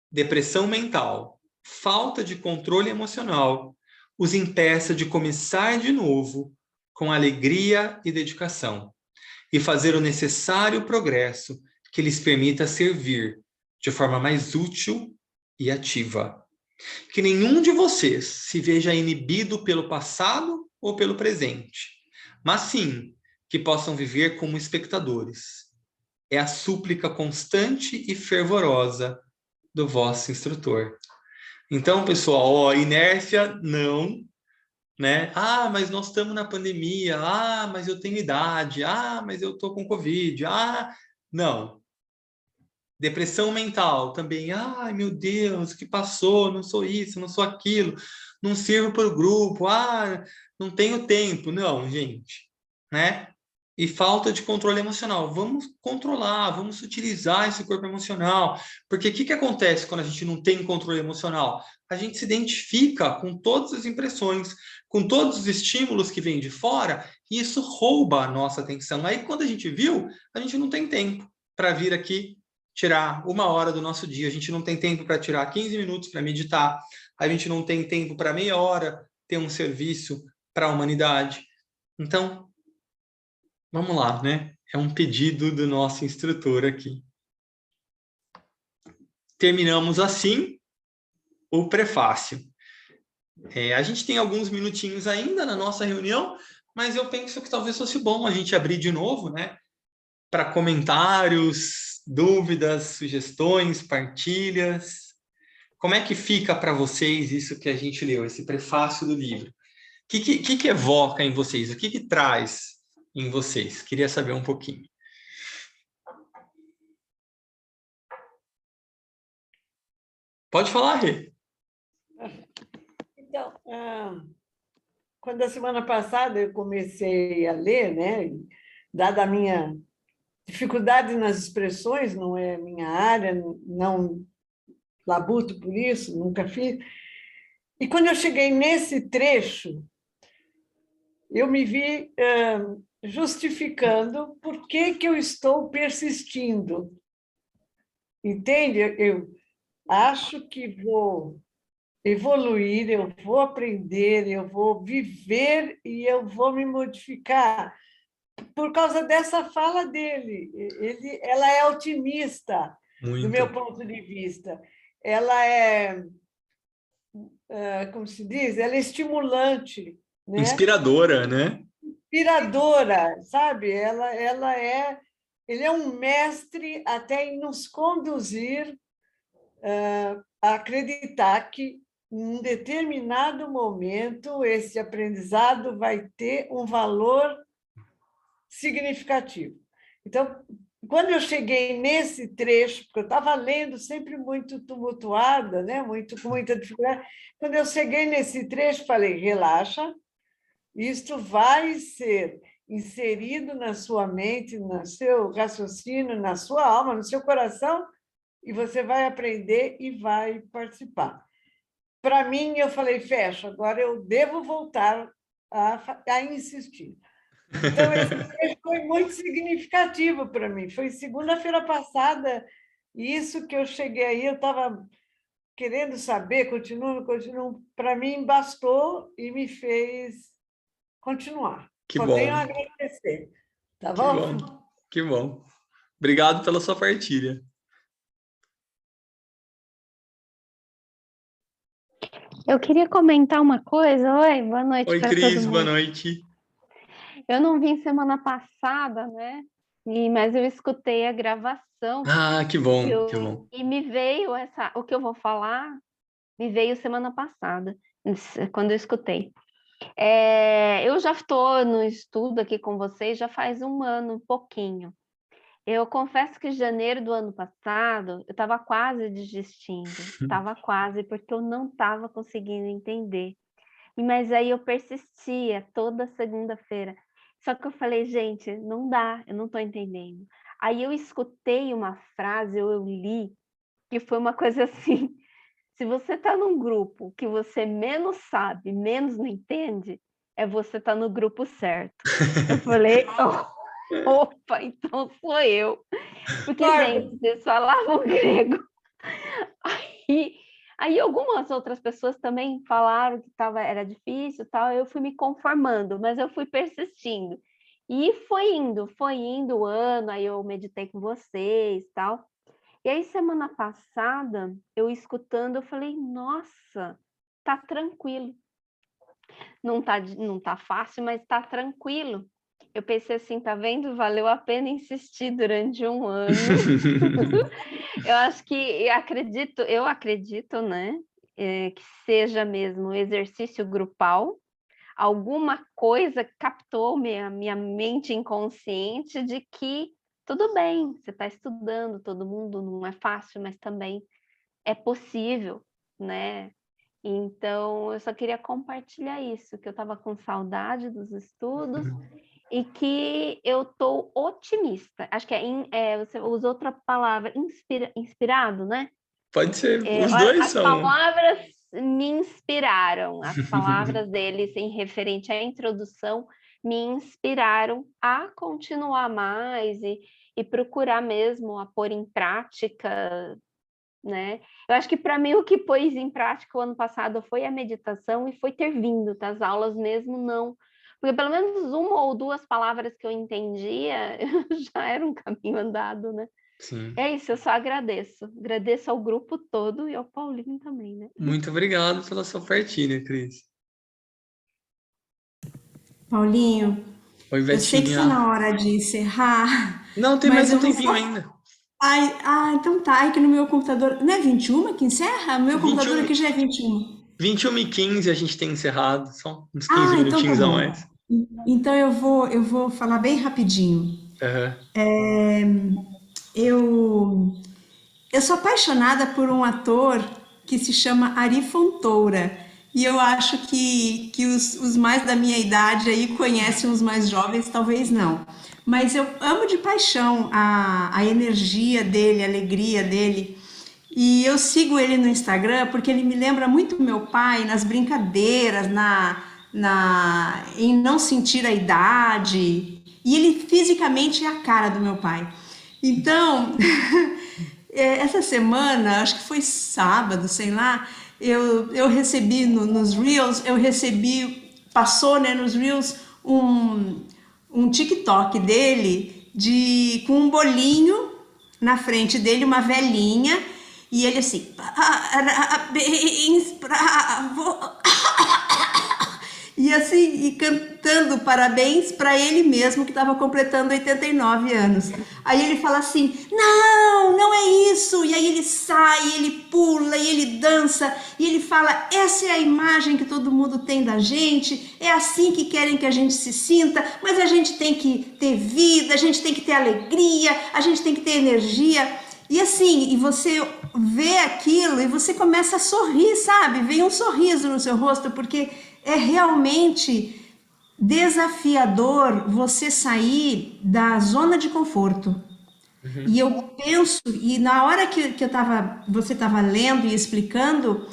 Speaker 1: depressão mental, falta de controle emocional, os impeça de começar de novo com alegria e dedicação e fazer o necessário progresso que lhes permita servir de forma mais útil e ativa. Que nenhum de vocês se veja inibido pelo passado ou pelo presente, mas sim que possam viver como espectadores. É a súplica constante e fervorosa do vosso instrutor. Então, pessoal, ó, inércia não, né? Ah, mas nós estamos na pandemia. Ah, mas eu tenho idade. Ah, mas eu tô com Covid. Ah, não. Depressão mental também. Ai, meu Deus, o que passou? Não sou isso, não sou aquilo. Não sirvo para o grupo. Ah, não tenho tempo. Não, gente, né? E falta de controle emocional. Vamos controlar, vamos utilizar esse corpo emocional. Porque o que, que acontece quando a gente não tem controle emocional? A gente se identifica com todas as impressões, com todos os estímulos que vêm de fora, e isso rouba a nossa atenção. Aí, quando a gente viu, a gente não tem tempo para vir aqui tirar 1 hora do nosso dia. A gente não tem tempo para tirar 15 minutos para meditar. A gente não tem tempo para meia hora ter um serviço para a humanidade. Então, vamos lá, né? É um pedido do nosso instrutor aqui. Terminamos assim o prefácio. A gente tem alguns minutinhos ainda na nossa reunião, mas eu penso que talvez fosse bom a gente abrir de novo, né? Para comentários, dúvidas, sugestões, partilhas. Como é que fica para vocês isso que a gente leu, esse prefácio do livro? O que evoca em vocês? O que traz em vocês? Queria saber um pouquinho. Pode falar, Rê.
Speaker 3: Então, quando a semana passada eu comecei a ler, né, dada a minha dificuldade nas expressões, não é minha área, não labuto por isso, nunca fiz. E quando eu cheguei nesse trecho, eu me vi justificando por que eu estou persistindo. Entende? Eu acho que vou evoluir, eu vou aprender, eu vou viver e eu vou me modificar por causa dessa fala dele. Ela é otimista, do meu
Speaker 1: Muito.
Speaker 3: ponto de vista. Ela é, como se diz, ela é estimulante, né?
Speaker 1: Inspiradora, né?
Speaker 3: Inspiradora, sabe? Ele é um mestre até em nos conduzir a acreditar que em um determinado momento esse aprendizado vai ter um valor significativo. Então, quando eu cheguei nesse trecho, porque eu estava lendo sempre muito tumultuada, né? Com muita dificuldade, quando eu cheguei nesse trecho, falei: relaxa, isto vai ser inserido na sua mente, no seu raciocínio, na sua alma, no seu coração, e você vai aprender e vai participar. Para mim, eu falei: fecha, agora eu devo voltar a insistir. Então, esse trecho foi muito significativo para mim. Foi segunda-feira passada, e isso que eu cheguei aí, eu estava querendo saber, continuo. Para mim, bastou e me fez continuar.
Speaker 1: Que
Speaker 3: Só tenho a
Speaker 1: bom,
Speaker 3: agradecer. Tá
Speaker 1: que
Speaker 3: bom?
Speaker 1: bom, que bom. Obrigado pela sua partilha.
Speaker 4: Eu queria comentar uma coisa. Oi, boa noite
Speaker 1: Oi,
Speaker 4: para todo
Speaker 1: Cris, boa
Speaker 4: mundo.
Speaker 1: noite.
Speaker 4: Eu não vim semana passada, né? Mas eu escutei a gravação
Speaker 1: Ah, que bom, que bom.
Speaker 4: e me veio o que eu vou falar, me veio semana passada, quando eu escutei. Eu já estou no estudo aqui com vocês já faz um ano, um pouquinho. Eu confesso que em janeiro do ano passado, eu estava quase desistindo, estava quase, porque eu não estava conseguindo entender. Mas aí eu persistia toda segunda-feira. Só que eu falei: gente, não dá, eu não estou entendendo. Aí eu escutei uma frase, eu li, que foi uma coisa assim: se você está num grupo que você menos sabe, menos não entende, você tá no grupo certo. Eu falei: opa, então sou eu. Porque, gente, vocês falavam grego. Aí algumas outras pessoas também falaram que era difícil, tal. Eu fui me conformando, mas eu fui persistindo. E foi indo o ano, aí eu meditei com vocês, tal. E aí semana passada, eu escutando, eu falei: nossa, tá tranquilo. Não tá fácil, mas tá tranquilo. eu pensei assim, tá vendo? Valeu a pena insistir durante um ano. Eu acho que eu acredito, né, que seja mesmo um exercício grupal. Alguma coisa captou minha mente inconsciente de que tudo bem, você está estudando, todo mundo não é fácil, mas também é possível, né? Então, eu só queria compartilhar isso, que eu estava com saudade dos estudos e que eu estou otimista. Acho que você usou outra palavra, inspirado, né?
Speaker 1: Pode ser, os dois
Speaker 4: As
Speaker 1: são.
Speaker 4: palavras me inspiraram, as palavras deles em referente à introdução me inspiraram a continuar mais e procurar mesmo a pôr em prática, né? Eu acho que para mim o que pôs em prática o ano passado foi a meditação e foi ter vindo, tá? As aulas mesmo não, porque pelo menos uma ou duas palavras que eu entendia já era um caminho andado, né?
Speaker 1: Sim.
Speaker 4: É isso, eu só agradeço. Agradeço ao grupo todo e ao Paulinho também, né?
Speaker 1: Muito obrigado pela sua partilha, Cris.
Speaker 5: Paulinho,
Speaker 1: Oi,
Speaker 5: eu sei que está
Speaker 1: Betinha.
Speaker 5: na hora de encerrar,
Speaker 1: Não, tem
Speaker 5: mas
Speaker 1: mais
Speaker 5: eu
Speaker 1: um
Speaker 5: vou
Speaker 1: tempinho
Speaker 5: só.
Speaker 1: ainda.
Speaker 5: Ai, então tá. É que no meu computador. Não é 21 que encerra? O meu computador
Speaker 1: 21,
Speaker 5: aqui já é 21.
Speaker 1: 21h15 a gente tem encerrado, só uns 15
Speaker 5: Então tá
Speaker 1: minutinhos a
Speaker 5: bom.
Speaker 1: mais.
Speaker 5: Então eu vou falar bem rapidinho.
Speaker 1: Aham.
Speaker 5: Eu, eu sou apaixonada por um ator que se chama Ari Fontoura. E eu acho que os mais da minha idade aí conhecem os mais jovens, talvez não. Mas eu amo de paixão a energia dele, a alegria dele. E eu sigo ele no Instagram porque ele me lembra muito meu pai nas brincadeiras, em não sentir a idade. E ele fisicamente é a cara do meu pai. Então, essa semana, acho que foi sábado, sei lá, eu recebi nos Reels, passou, né, nos Reels um TikTok dele com um bolinho na frente dele, uma velhinha, e ele assim, parabéns pra e assim, e cantando parabéns para ele mesmo que estava completando 89 anos. Aí ele fala assim: não, não é isso. E aí ele sai, ele pula, e ele dança, e ele fala: essa é a imagem que todo mundo tem da gente, é assim que querem que a gente se sinta, mas a gente tem que ter vida, a gente tem que ter alegria, a gente tem que ter energia. E assim, e você vê aquilo e você começa a sorrir, sabe? Vem um sorriso no seu rosto, porque é realmente desafiador você sair da zona de conforto. E eu penso, e na hora que você estava lendo e explicando,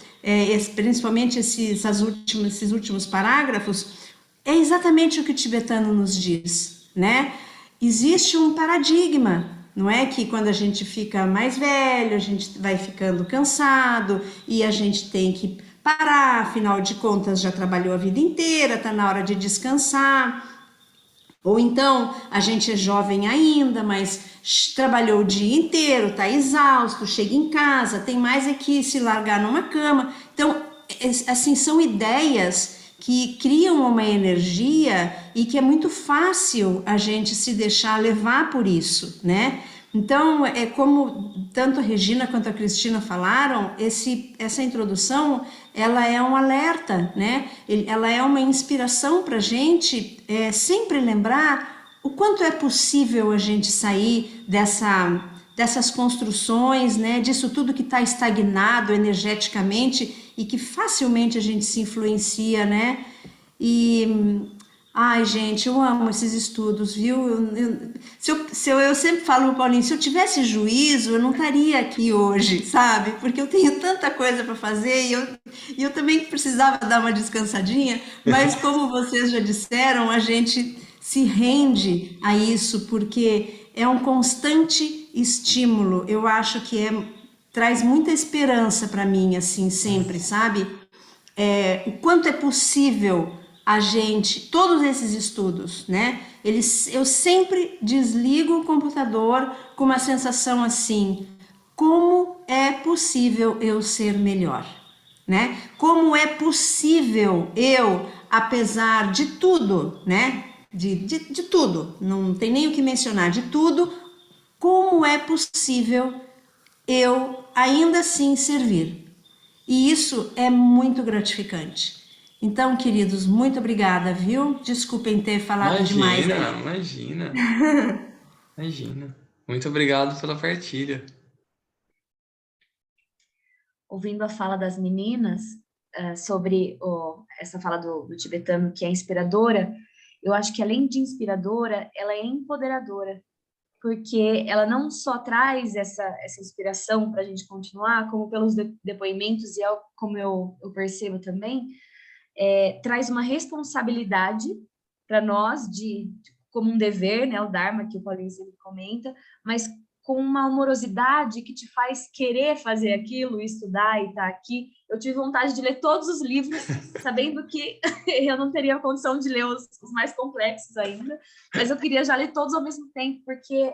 Speaker 5: principalmente esses últimos parágrafos, é exatamente o que o tibetano nos diz, né? Existe um paradigma, não é que quando a gente fica mais velho, a gente vai ficando cansado e a gente tem que parar, afinal de contas já trabalhou a vida inteira, está na hora de descansar. Ou então a gente é jovem ainda, mas trabalhou o dia inteiro, está exausto, chega em casa, tem mais é que se largar numa cama. Então, assim, são ideias que criam uma energia e que é muito fácil a gente se deixar levar por isso, né? Então, é como tanto a Regina quanto a Cristina falaram, essa introdução, ela é um alerta, né? Ela é uma inspiração para a gente sempre lembrar o quanto é possível a gente sair dessas construções, né? Disso tudo que está estagnado energeticamente e que facilmente a gente se influencia, né? Ai, gente, eu amo esses estudos, viu? Eu sempre falo, Paulinho, se eu tivesse juízo, eu não estaria aqui hoje, sabe? Porque eu tenho tanta coisa para fazer e eu também precisava dar uma descansadinha, mas como vocês já disseram, a gente se rende a isso porque é um constante estímulo. Eu acho que traz muita esperança para mim, assim, sempre, sabe? O quanto é possível a gente, todos esses estudos, né? Eu sempre desligo o computador com uma sensação assim: como é possível eu ser melhor, né? Como é possível eu, apesar de tudo, né? de tudo, não tem nem o que mencionar, de tudo, como é possível eu ainda assim servir? E isso é muito gratificante. Então, queridos, muito obrigada, viu? Desculpem ter falado demais
Speaker 1: Imagina,
Speaker 5: aí.
Speaker 1: imagina, imagina. Muito obrigado pela partilha.
Speaker 2: Ouvindo a fala das meninas sobre essa fala do tibetano que é inspiradora, eu acho que além de inspiradora, ela é empoderadora, porque ela não só traz essa inspiração para a gente continuar, como pelos depoimentos e como eu percebo também, traz uma responsabilidade para nós como um dever, né, o Dharma que o Paulinho sempre comenta, mas com uma amorosidade que te faz querer fazer aquilo, estudar e estar aqui. Eu tive vontade de ler todos os livros, sabendo que eu não teria condição de ler os mais complexos ainda, mas eu queria já ler todos ao mesmo tempo, porque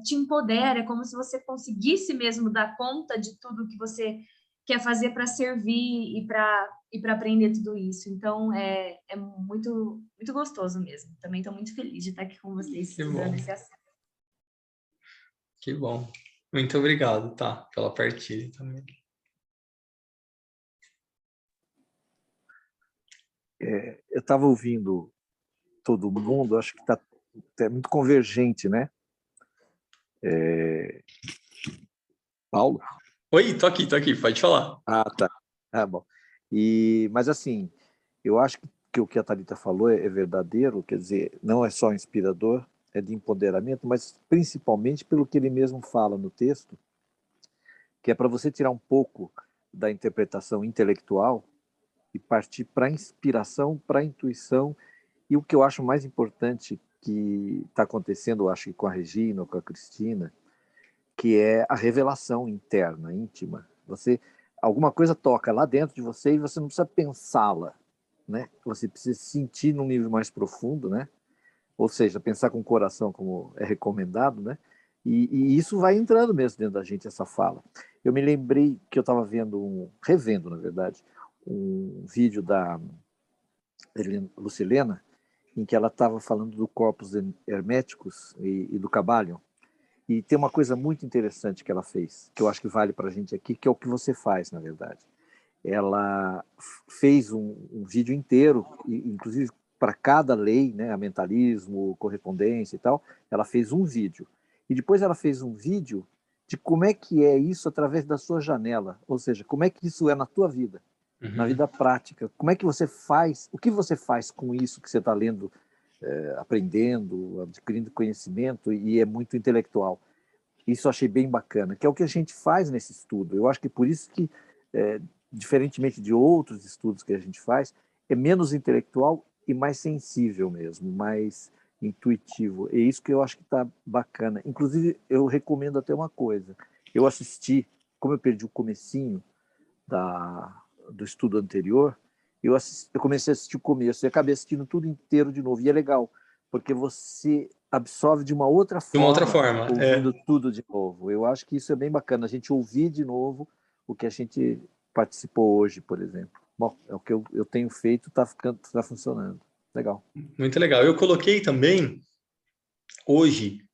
Speaker 2: te empodera, é como se você conseguisse mesmo dar conta de tudo que você quer fazer para servir e para aprender tudo isso. Então, é muito, muito gostoso mesmo. Também estou muito feliz de estar aqui com vocês
Speaker 1: Que
Speaker 2: estudando
Speaker 1: bom,
Speaker 2: esse assunto.
Speaker 1: que bom. Muito obrigado, tá? Pela partilha também.
Speaker 6: Eu estava ouvindo todo mundo, acho que está muito convergente, né? Paulo?
Speaker 1: Oi, tô aqui, pode falar.
Speaker 6: Ah, tá. Ah, bom. Mas, assim, eu acho que o que a Thalita falou é verdadeiro, quer dizer, não é só inspirador, é de empoderamento, mas principalmente pelo que ele mesmo fala no texto, que é para você tirar um pouco da interpretação intelectual e partir para a inspiração, para a intuição. E o que eu acho mais importante que está acontecendo, eu acho que com a Regina, com a Cristina, que é a revelação interna, íntima. Alguma coisa toca lá dentro de você e você não precisa pensá-la, né? Você precisa sentir num nível mais profundo, né? Ou seja, pensar com o coração, como é recomendado, né? E isso vai entrando mesmo dentro da gente, essa fala. Eu me lembrei que eu estava revendo, na verdade, um vídeo da Lucilena, em que ela estava falando do corpus herméticos e do Kybalion. E tem uma coisa muito interessante que ela fez, que eu acho que vale para a gente aqui, que é o que você faz, na verdade. Ela fez um vídeo inteiro, inclusive para cada lei, né, a mentalismo, correspondência e tal, ela fez um vídeo. E depois ela fez um vídeo de como é que é isso através da sua janela, ou seja, como é que isso é na tua vida, na vida prática. Como é que você faz, o que você faz com isso que você está lendo, aprendendo, adquirindo conhecimento, e é muito intelectual. Isso eu achei bem bacana, que é o que a gente faz nesse estudo. Eu acho que por isso que, diferentemente de outros estudos que a gente faz, é menos intelectual e mais sensível mesmo, mais intuitivo. É isso que eu acho que está bacana. Inclusive, eu recomendo até uma coisa. Eu assisti, como eu perdi o comecinho do estudo anterior, eu comecei a assistir o começo e acabei assistindo tudo inteiro de novo. E é legal, porque você absorve de uma outra
Speaker 1: De uma outra
Speaker 6: forma,
Speaker 1: forma,
Speaker 6: ouvindo tudo de novo. Eu acho que isso é bem bacana, a gente ouvir de novo o que a gente participou hoje, por exemplo. Bom, é o que eu tenho feito, está funcionando. Legal.
Speaker 1: Muito legal. Eu coloquei também, hoje,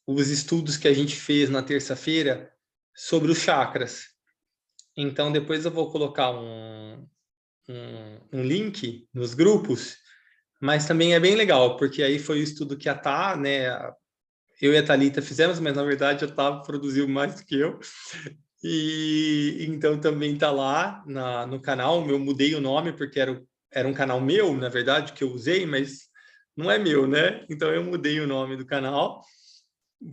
Speaker 1: os estudos que a gente fez na terça-feira sobre os chakras. Então, depois eu vou colocar um link nos grupos, mas também é bem legal, porque aí foi o estudo que a Tá, né, eu e a Thalita fizemos, mas na verdade a Tá produziu mais do que eu. E então também tá lá no canal. Eu mudei o nome porque era um canal meu, na verdade, que eu usei, mas não é meu, né? Então eu mudei o nome do canal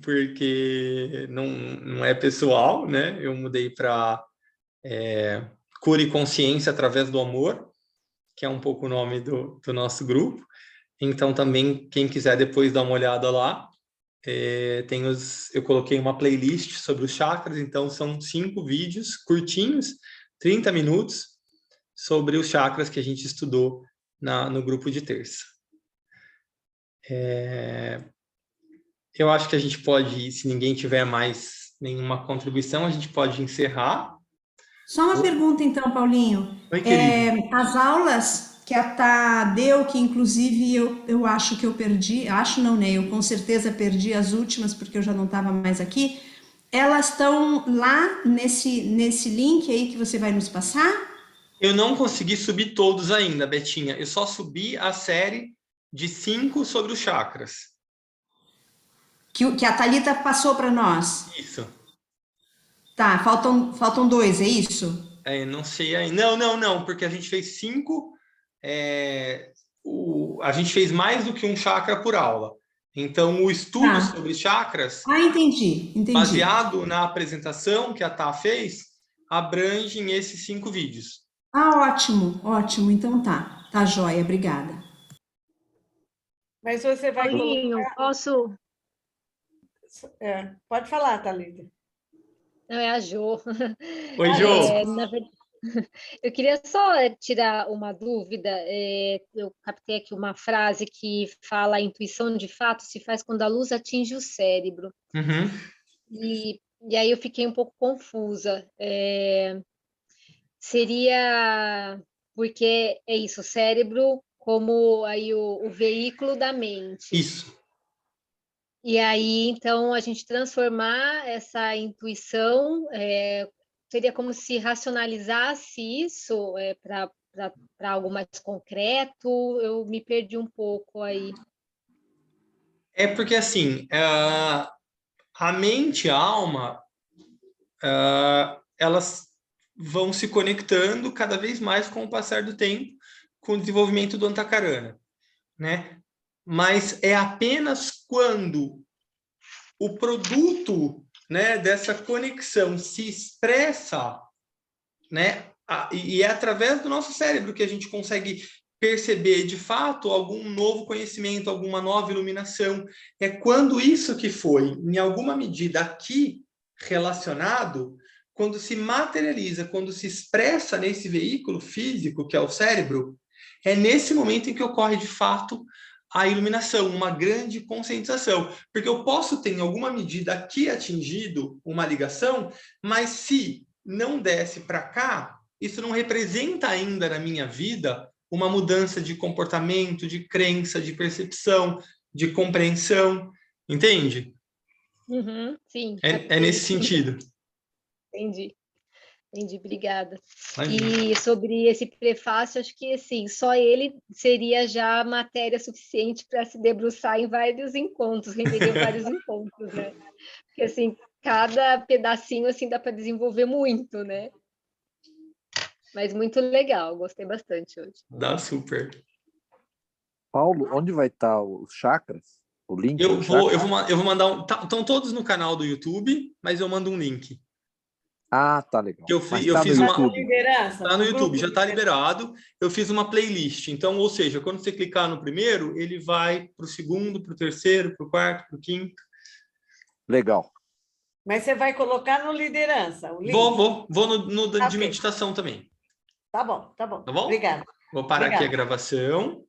Speaker 1: porque não é pessoal, né? Eu mudei para Cura e Consciência através do Amor, que é um pouco o nome do nosso grupo. Então também, quem quiser depois dar uma olhada lá, eu coloquei uma playlist sobre os chakras, então são 5 vídeos curtinhos, 30 minutos, sobre os chakras que a gente estudou no grupo de terça. Eu acho que a gente pode, se ninguém tiver mais nenhuma contribuição, a gente pode encerrar.
Speaker 5: Só uma pergunta então, Paulinho.
Speaker 1: Oi, querido.
Speaker 5: As aulas que a Tá deu, que inclusive eu acho que eu perdi, acho não, né? Eu com certeza perdi as últimas, porque eu já não estava mais aqui. Elas estão lá nesse link aí que você vai nos passar?
Speaker 1: Eu não consegui subir todos ainda, Betinha. Eu só subi a série de 5 sobre os chakras.
Speaker 5: Que a Thalita passou para nós.
Speaker 1: Isso.
Speaker 5: Tá, faltam 2, é isso?
Speaker 1: Não sei ainda. Não, porque a gente fez 5. A gente fez mais do que um chakra por aula. Então, o estudo sobre chakras,
Speaker 5: Entendi.
Speaker 1: baseado na apresentação que a Tá fez, abrange esses 5 vídeos.
Speaker 5: Ótimo. Então tá joia, obrigada.
Speaker 3: Mas você vai
Speaker 7: Paulinho,
Speaker 3: colocar...
Speaker 7: posso...
Speaker 3: pode falar, Thalita.
Speaker 7: Não, é a Jo.
Speaker 1: Oi, Jo.
Speaker 7: Na verdade, eu queria só tirar uma dúvida. Eu captei aqui uma frase que fala: a intuição de fato se faz quando a luz atinge o cérebro.
Speaker 1: Uhum.
Speaker 7: E aí eu fiquei um pouco confusa. Seria porque é isso, o cérebro como aí o veículo da mente.
Speaker 1: Isso.
Speaker 7: E aí, então, a gente transformar essa intuição, seria como se racionalizasse isso para algo mais concreto. Eu me perdi um pouco aí.
Speaker 1: É porque, assim, a mente e a alma, elas vão se conectando cada vez mais com o passar do tempo, com o desenvolvimento do Antakarana, né? Mas é apenas quando o produto, né, dessa conexão se expressa, né, e é através do nosso cérebro que a gente consegue perceber de fato algum novo conhecimento, alguma nova iluminação. É quando isso que foi, em alguma medida, aqui relacionado, quando se materializa, quando se expressa nesse veículo físico que é o cérebro, é nesse momento em que ocorre de fato a iluminação, uma grande conscientização, porque eu posso ter em alguma medida aqui atingido uma ligação, mas se não desce para cá, isso não representa ainda na minha vida uma mudança de comportamento, de crença, de percepção, de compreensão, entende?
Speaker 7: Uhum, sim.
Speaker 1: É nesse sentido.
Speaker 7: Entendi, obrigada.
Speaker 1: Imagina.
Speaker 7: E sobre esse prefácio, acho que assim, só ele seria já matéria suficiente para se debruçar em vários encontros, renderia vários encontros, né? Porque assim, cada pedacinho assim dá para desenvolver muito, né? Mas muito legal, gostei bastante hoje.
Speaker 1: Dá super.
Speaker 6: Paulo, onde vai estar os chakras? O link?
Speaker 1: Eu vou mandar estão todos no canal do YouTube, mas eu mando um link.
Speaker 6: Tá legal.
Speaker 1: Mas
Speaker 6: tá
Speaker 1: fiz
Speaker 6: no
Speaker 1: uma
Speaker 6: YouTube.
Speaker 1: Está no YouTube, já está liberado. Eu fiz uma playlist. Então, ou seja, quando você clicar no primeiro, ele vai para o segundo, para o terceiro, para o quarto, para o quinto.
Speaker 6: Legal.
Speaker 3: Mas você vai colocar no Liderança o link?
Speaker 1: Vou no de meditação também.
Speaker 3: Tá bom.
Speaker 1: Tá bom?
Speaker 3: Obrigada.
Speaker 1: Vou parar aqui a gravação.